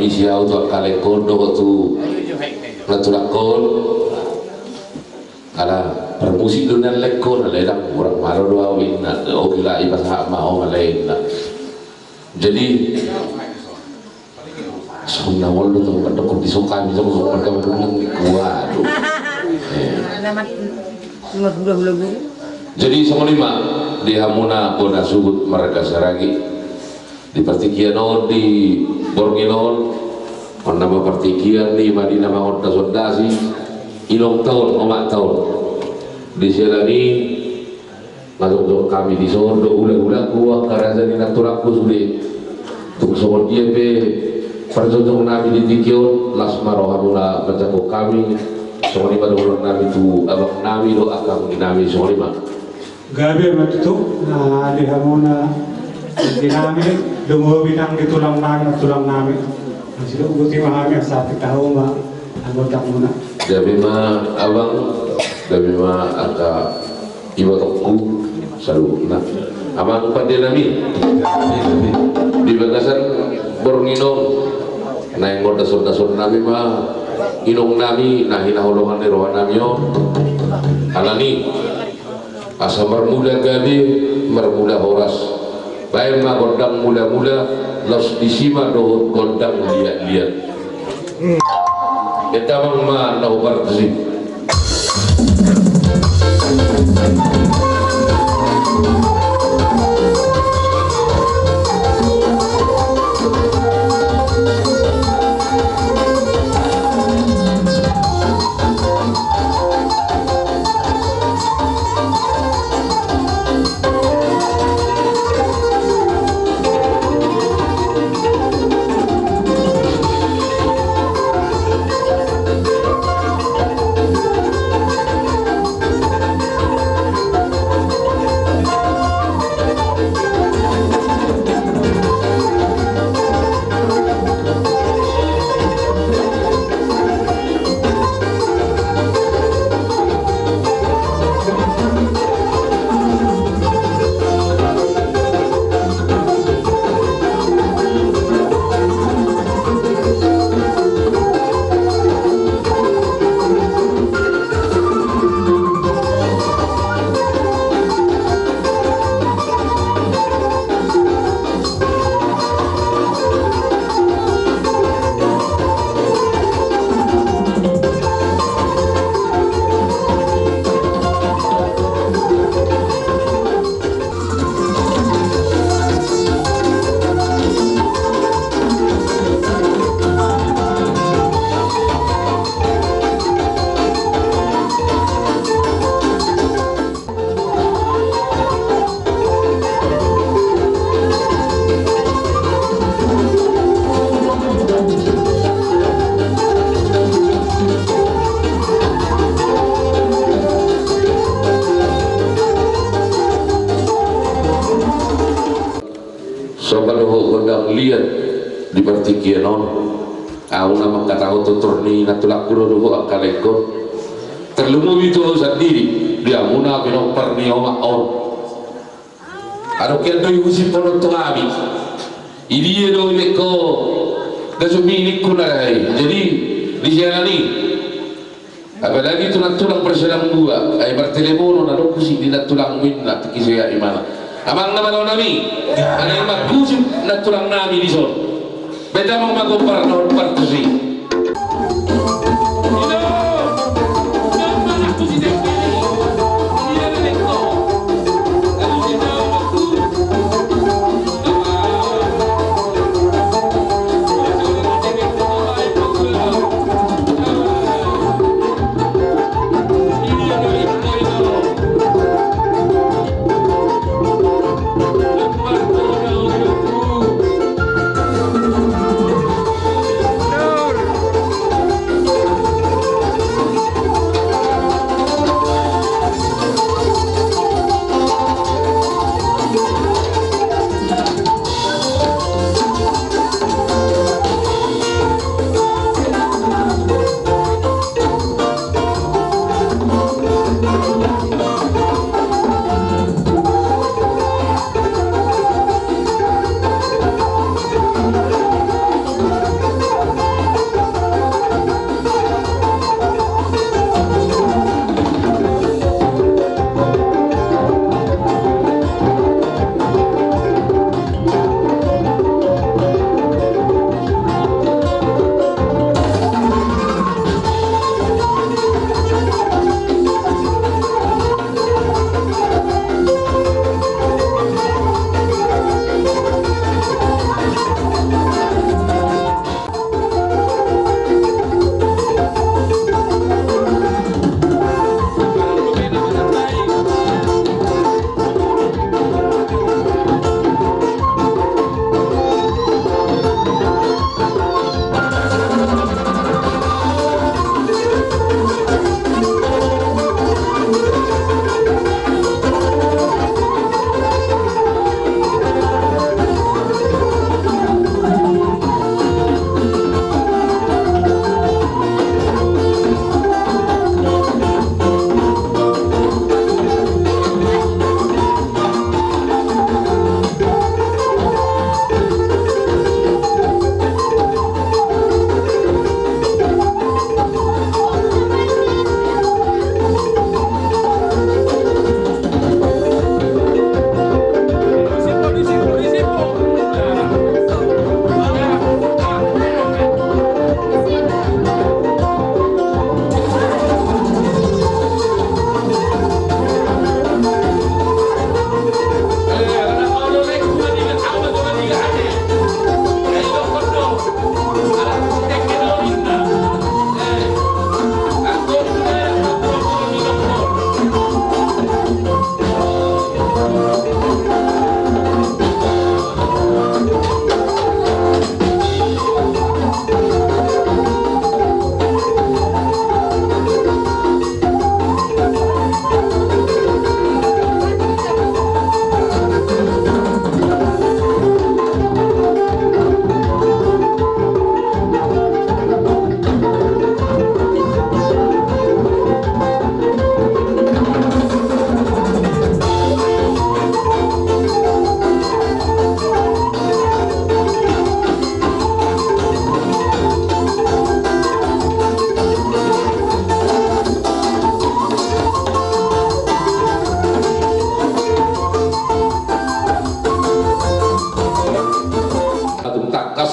permisi auto kale kondo tu natulakon ala permusi dunia lekon ala dak orang malu doa winna ogila ibas hak mau malain lah. Jadi sunna wallo tu kan dokter disukai bisa masuk mereka menang waduh. Jadi semua lima di Hamuna Bona Subut mereka saragi di Pertikian di Borginon nama Pertikian di Madinah Mahot Sodasi ilong tahun omak tahun di Selani masuk kami di Sondo ulah-ulah kuah karena di naturaku sulit untuk semua dia be perjodohan Nabi di Tikion lasma rohamuna mencakup kami semua lima doang Nabi itu abang Nabi doa kami Nabi semua lima gabe matutu na di Hamuna dinami dungo binang di tulang nami masih uguti mahami saat tahu ma anggota muna gabe ma abang gabe ma aka ibu tokku selalu nah abang pada nami di bagasan Bornginom na yang dasar nami ma inong nami nah hinahulungan ni rohan nami yo alani asa mermuda gabe mermuda horas baik mah gondang muda-muda los disima dohut gondang liat-liat kita mah nau berzi lihat di Pertikian aku nama kata tutur ni natulak kulo dulu akalekon terlumu itu sendiri dia muna binong perni omak on ado kian doi usi pono tungabi ini do leko dasumi kunai jadi di sana ni apalagi tu natulang perselang dua ay bertelepono na do kusi di natulang minna kisaya imana amang naman nami ana yung magkusip natulang nami di son beda mong magumpar na partusi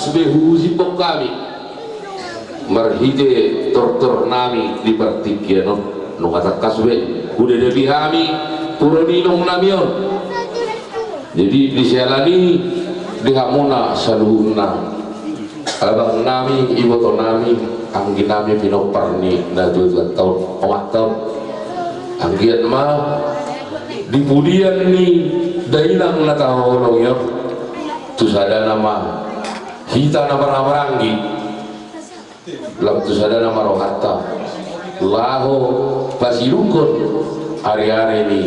kasbehu zipok kami marhide tortor nami di partikianon no kata kasbe udah dari kami puroninong namion. Jadi disialani dihamuna saluhuna abang nami iboto nami anggi nami pinoparni na 2 tahun 4 tahun anggian mah dipudian ni dailang na tahulong yun tusada nama hita na baranggi lam tusada nama rohata laho pasirukun hari-hari ni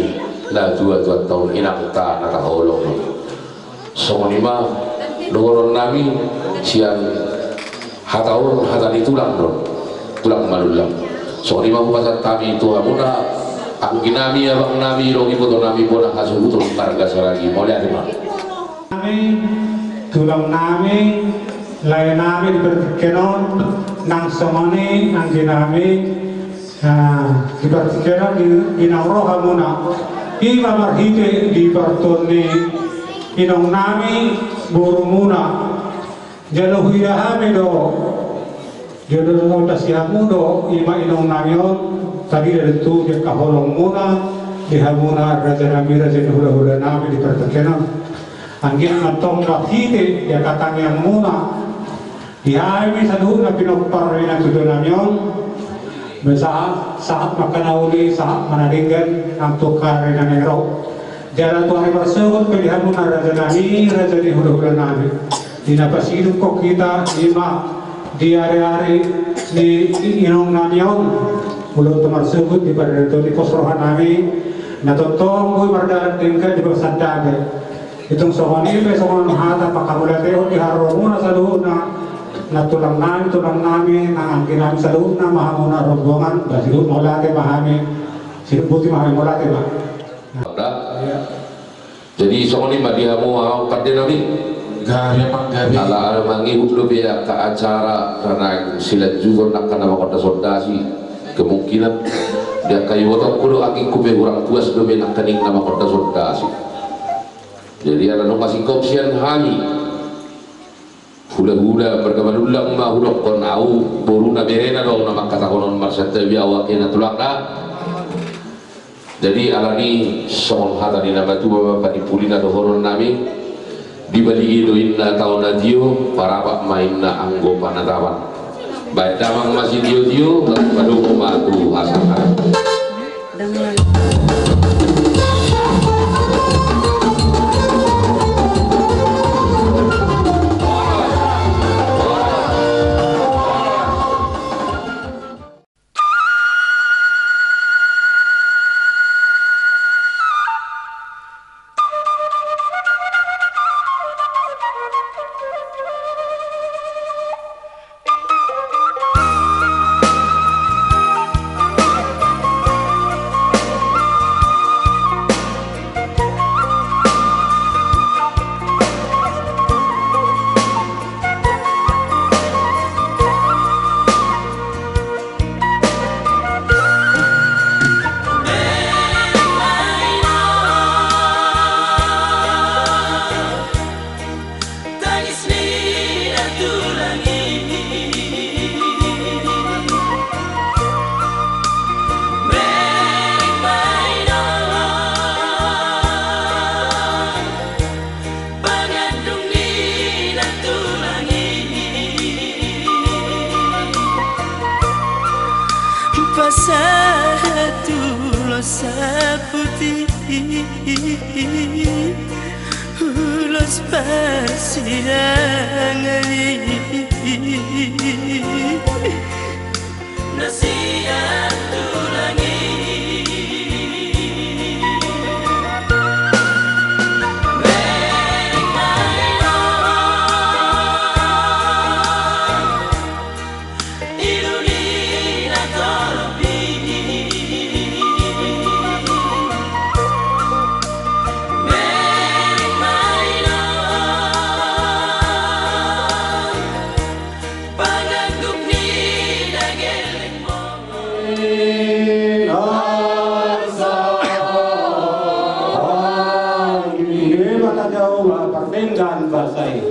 na 2 tahun inakta na tahulong songonima dogoron nami siang hataun hatani tulang don tulang malulang songonima kupasat kami itu amuna angin nami abang nami rogi foto nami pun hasil utol harga selagi mulai ada mah nami tulang nami lain nami diperkenon nang somani angin nami diperkenon di nauro hamuna iba marhite di pertuni inong nami burumuna jalo huyahami do jalo notasihamu do ima inong namion tadi dari itu dia kaholong muna dihamuna raja nabi raja hula-hula nami di pertekenan angin matong bakhite dia katanya muna dihami saduh na pinopari na tudo namion saat makanauli saat manalinggan ang tukari na nero jalan Tuhan bersebut pilihanmu raja nabi raja di hula-hula nabi dinapasilip ko kita lima di hari-hari di inong namion mulut tersebut di pada itu di posrohan nabi natotong boy mardalan tingkat di bawah sadade itong sohani besok hata pakamulateo di harumuna saluhuna na tulang nami na angkin nami saluhuna mahamuna rombongan basilut molate mahami siluputi mahami molate ba jadi sohani madihamu mau pada nabi ala mangi hudlo biya ka acara karena silat juga nak kana makota sondasi kemungkinan dia kayu otak kudo aking kube orang tua sebelum nak kaning nama kota sondasi jadi ada nong masih kopsian hani hula-hula berkemanulang mah hula kon au boruna berena dong nama kata konon marsete biya wakena tulakna jadi alani soal hata di nama tu bapak dipulina dohoron nami dibalik itu inna tahun dio para pak mainna anggo panatawan baik damang masih dio lalu matu asangan dengan putih ulos persidangan nasihat tulangi Basai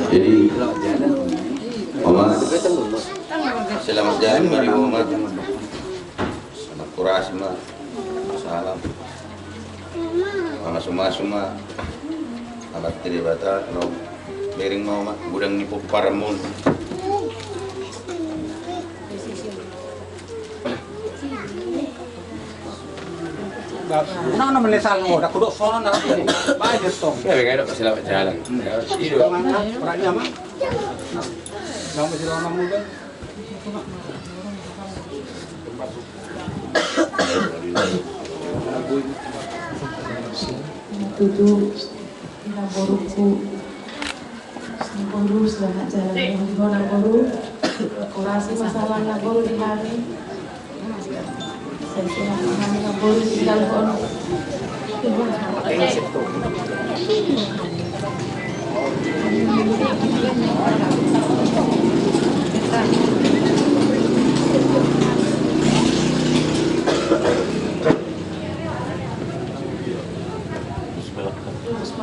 Jadi Oma selamat jalan mari Oma selamat kurasi ma salam Mama suma alat tiri bata no miring mau ma budang nipu paramun Nah, naman lesal mo, nakudok sono na ako. Bayad to. Kaya kayo na sila jalan. Orangnya mah. Nama sila nama muda. Tujuh Naboruku Naboru selamat jalan di Naboru kurasi masalah Naboru di hari saya kira Naboru tinggal kon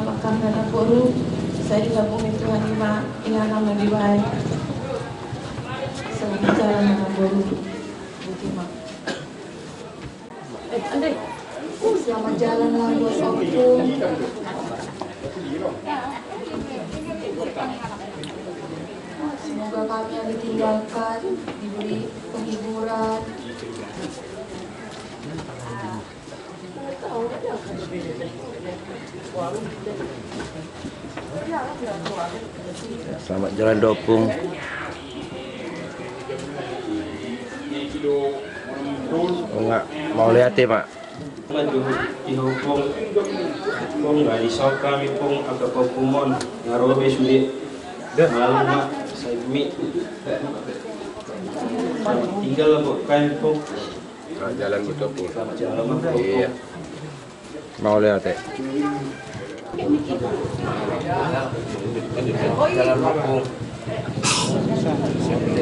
Makan dan Naboru saya digabung itu Hanima yang nama diwai selamat jalan Naboru Butima Andai selamat jalan lah buat aku semoga kami yang ditinggalkan diberi penghiburan selamat jalan Dopung. Enggak mau lihat ya Mak. Ihupong pong barisaw kami pong agapagpumon ngarobe sudi malam Mak sa igmi tinggal lang po kain po Jalan betul pun. jalan po Iya. Mau lihat ya. Jalan Dopung.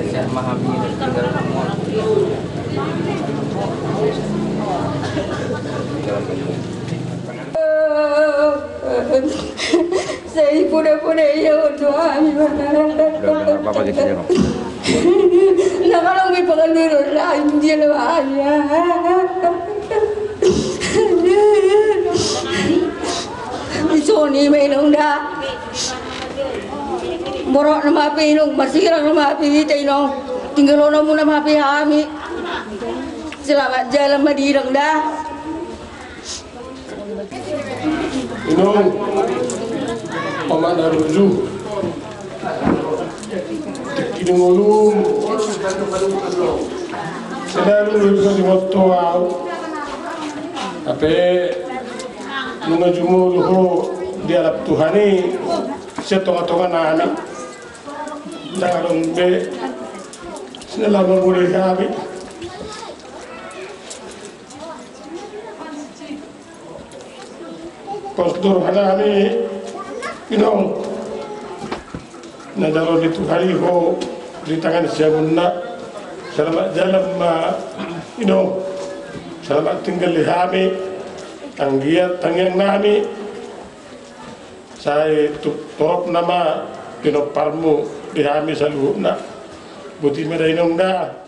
Saya memahami jalan Dopung. saya pura-pura ya untuk kami Udah apa gitu ya. nah kalau may pangaluro lain dia lawannya Sony may nung da borok na mapi nung masirang na mapi tayo tinggal na muna mapi kami selamat jalan madirang dah Inong Oma Naruju Kinungulum Selalu juga di waktu awal Tapi Nunga jumuluho Di alap Tuhani Setonga-tonga nami Jangan be Selalu mulai kami Postur hanami Inong Najaro itu hari ho di tangan siamunna selamat jalan ma Inong selamat tinggal di kami tanggiat tangyang nami saya torop nama Inong parmu di kami saluhna buti meda Inong da